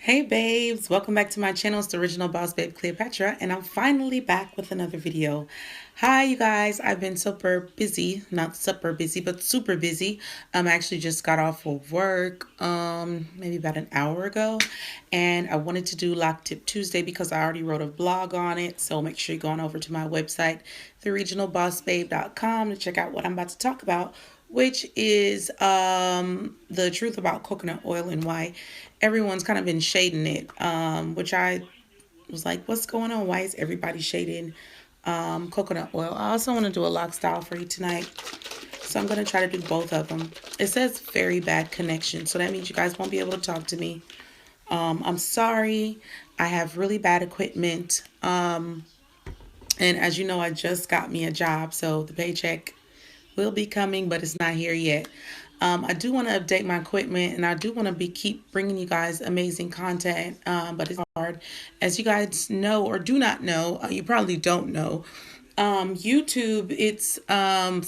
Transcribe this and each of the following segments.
Hey babes, welcome back to my channel. It's the original boss babe Cleopatra, and I'm finally back with another video. Hi you guys, I've been super busy, not super busy, but super busy. I actually just got off of work maybe about an hour ago, and I wanted to do Lock Tip Tuesday because I already wrote a blog on it. So make sure you're going over to my website, TheOriginalBossbabe.com, to check out what I'm about to talk about, which is the truth about coconut oil and why everyone's kind of been shading it, which I was like, what's going on? Why is everybody shading coconut oil? I also want to do a lock style for you tonight, so I'm going to try to do both of them. It says very bad connection, so that means you guys won't be able to talk to me. I'm sorry. I have really bad equipment, and as you know, I just got me a job, so the paycheck will be coming, but it's not here yet. I do want to update my equipment, and I do want to keep bringing you guys amazing content, but it's hard. As you guys know or do not know, you probably don't know, YouTube, its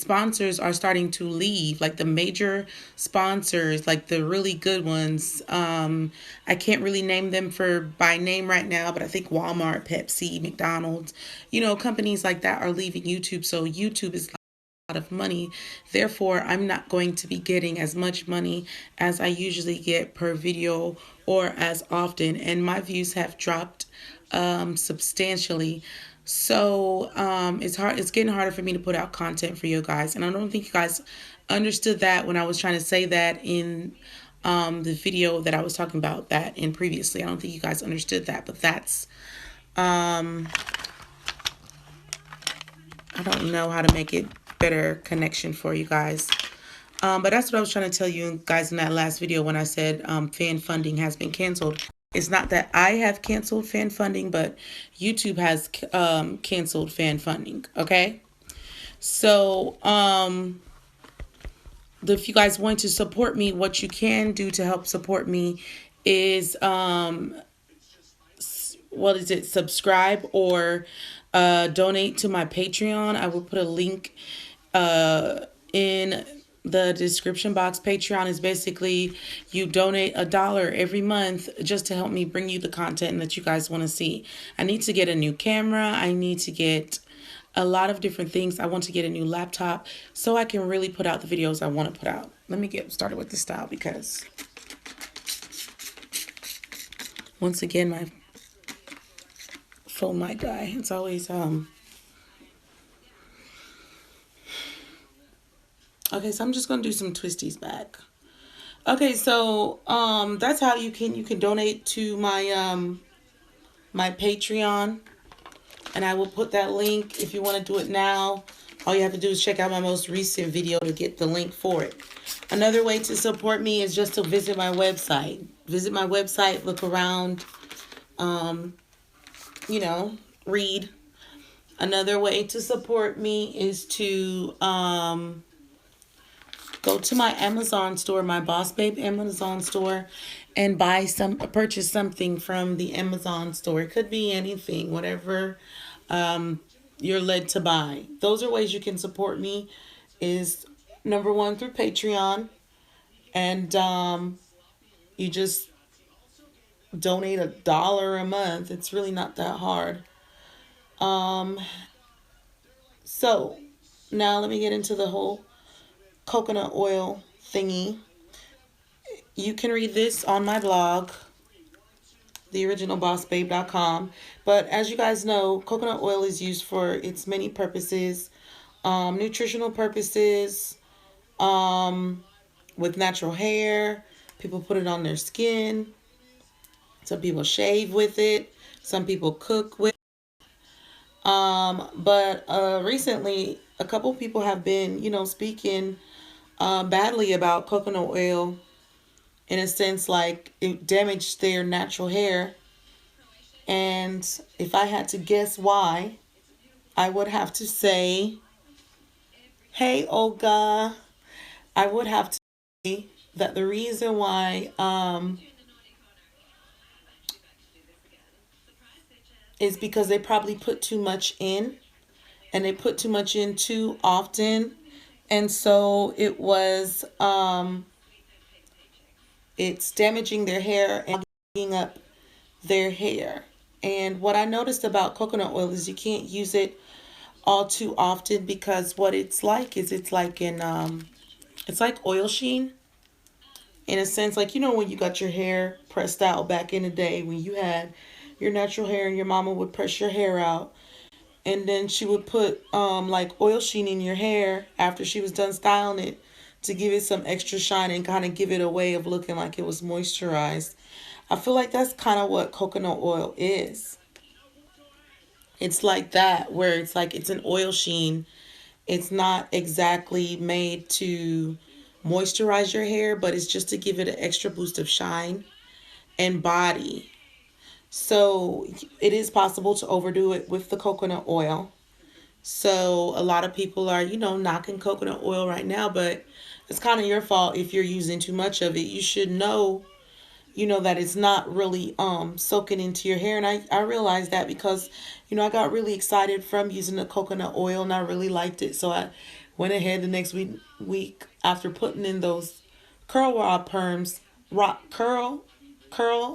sponsors are starting to leave, like the major sponsors, like the really good ones. I can't really name them by name right now, but I think Walmart, Pepsi, McDonald's, companies like that are leaving YouTube. So YouTube is of money. Therefore, I'm not going to be getting as much money as I usually get per video or as often, and my views have dropped substantially. So it's getting harder for me to put out content for you guys, and I don't think you guys understood that when I was trying to say that in the video that I was talking about that in previously. I don't think you guys understood that, but that's I don't know how to make it better connection for you guys. But that's what I was trying to tell you guys in that last video when I said fan funding has been canceled. It's not that I have canceled fan funding, but YouTube has canceled fan funding. Okay. So if you guys want to support me, what you can do to help support me is what is it? Subscribe or donate to my Patreon. I will put a link in the description box. Patreon is basically you donate $1 every month just to help me bring you the content that you guys want to see. I need to get a new camera. I need to get a lot of different things. I want to get a new laptop so I can really put out the videos I want to put out. Let me get started with the style because once again, my phone might die. It's always okay, so I'm just gonna do some twisties back. Okay, so that's how you can donate to my Patreon, and I will put that link if you want to do it now. All you have to do is check out my most recent video to get the link for it. Another way to support me is just to visit my website. Visit my website, look around, read. Another way to support me is to go to my Amazon store, my Bossbabe Amazon store, and purchase something from the Amazon store. It could be anything, whatever you're led to buy. Those are ways you can support me. Is number one through Patreon, and you just donate $1 a month. It's really not that hard. So now let me get into the whole coconut oil thingy. You can read this on my blog, TheOriginalBossbabe.com. But as you guys know, coconut oil is used for its many purposes, nutritional purposes, with natural hair. People put it on their skin. Some people shave with it. Some people cook with it. But recently, a couple people have been, speaking badly about coconut oil in a sense like it damaged their natural hair. And if I had to guess why, I would have to say, hey, Olga, I would have to say that the reason why is because they probably put too much in, and they put too much in too often. And so it's damaging their hair and clogging up their hair. And what I noticed about coconut oil is you can't use it all too often because what it's like is it's like oil sheen in a sense, like when you got your hair pressed out back in the day when you had your natural hair and your mama would press your hair out and then she would put like oil sheen in your hair after she was done styling it to give it some extra shine and kind of give it a way of looking like it was moisturized. I feel like that's kind of what coconut oil is. It's like that, where it's like it's an oil sheen. It's not exactly made to moisturize your hair, but it's just to give it an extra boost of shine and body. So it is possible to overdo it with the coconut oil. So a lot of people are, knocking coconut oil right now, but it's kind of your fault if you're using too much of it. You should know, that it's not really soaking into your hair. And I realized that because, I got really excited from using the coconut oil and I really liked it. So I went ahead the next week after putting in those curl rod perms, curl,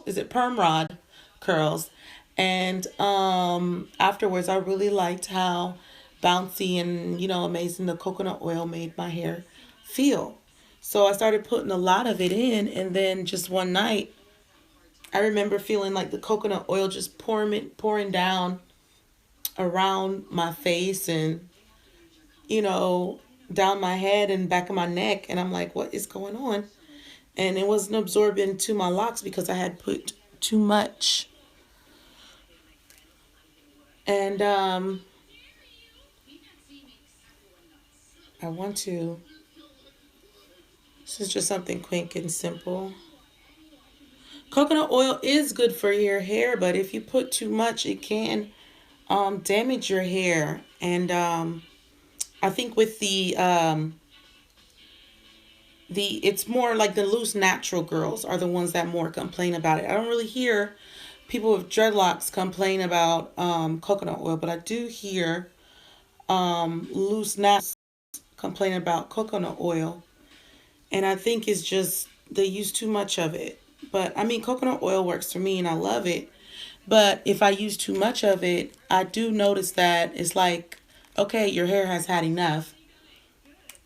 is it perm rod curls? And afterwards, I really liked how bouncy and amazing the coconut oil made my hair feel. So I started putting a lot of it in, and then just one night, I remember feeling like the coconut oil just pouring down around my face and you know down my head and back of my neck, and I'm like, what is going on? And it wasn't absorbing to my locks because I had put too much. And I want to. This is just something quick and simple. Coconut oil is good for your hair, but if you put too much, it can damage your hair. And I think with the it's more like the loose natural girls are the ones that more complain about it. I don't really hear people with dreadlocks complain about coconut oil, but I do hear loose natural complain about coconut oil, and I think it's just they use too much of it. But I mean, coconut oil works for me, and I love it. But if I use too much of it, I do notice that it's like, okay, your hair has had enough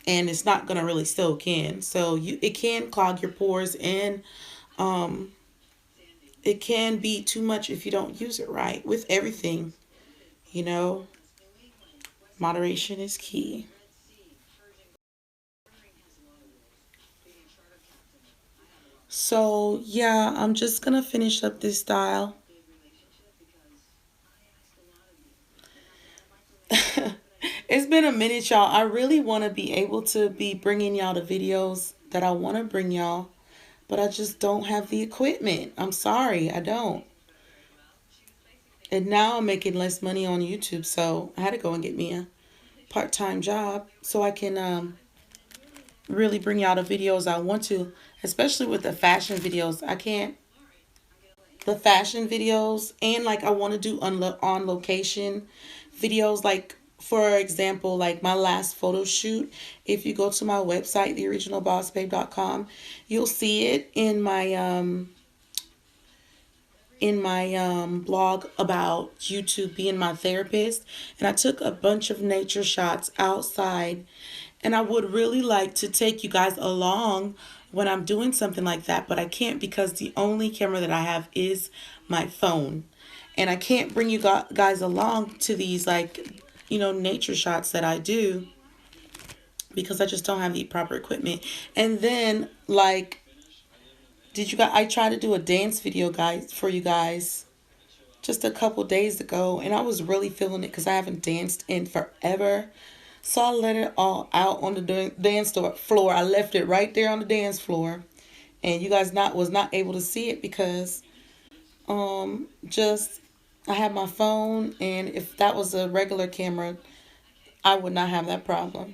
and it's not gonna really soak in. So it can clog your pores and um it can be too much if you don't use it right with everything, you know. Moderation is key. So yeah, I'm just gonna finish up this style. It's been a minute, y'all. I really want to be able to be bringing y'all the videos that I want to bring y'all, but I just don't have the equipment. I'm sorry, I don't. And now I'm making less money on YouTube, so I had to go and get me a part-time job so I can really bring y'all the videos I want to, especially with the fashion videos. I can't the fashion videos and like I want to do on location videos, like for example, like my last photo shoot. If you go to my website TheOriginalBossbabe.com, you'll see it in my blog about YouTube being my therapist, and I took a bunch of nature shots outside, and I would really like to take you guys along when I'm doing something like that, but I can't because the only camera that I have is my phone, and I can't bring you guys along to these like nature shots that I do because I just don't have the proper equipment. And then like, did you guys? I tried to do a dance video, guys, for you guys just a couple days ago, and I was really feeling it because I haven't danced in forever. So I let it all out on the dance floor. I left it right there on the dance floor, and you guys was not able to see it because just I had my phone, and if that was a regular camera, I would not have that problem.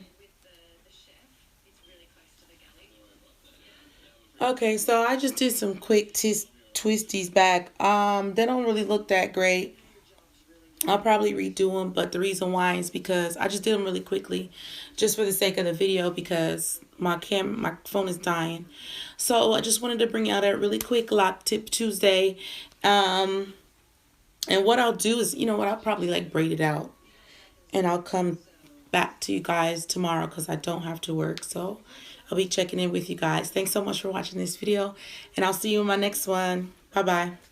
Okay, so I just did some quick twisties back. They don't really look that great. I'll probably redo them, but the reason why is because I just did them really quickly, just for the sake of the video, because my phone is dying. So I just wanted to bring out a really quick lock tip Tuesday. Um, and what I'll do is, you know what, I'll probably like braid it out, and I'll come back to you guys tomorrow because I don't have to work. So I'll be checking in with you guys. Thanks so much for watching this video, and I'll see you in my next one. Bye bye.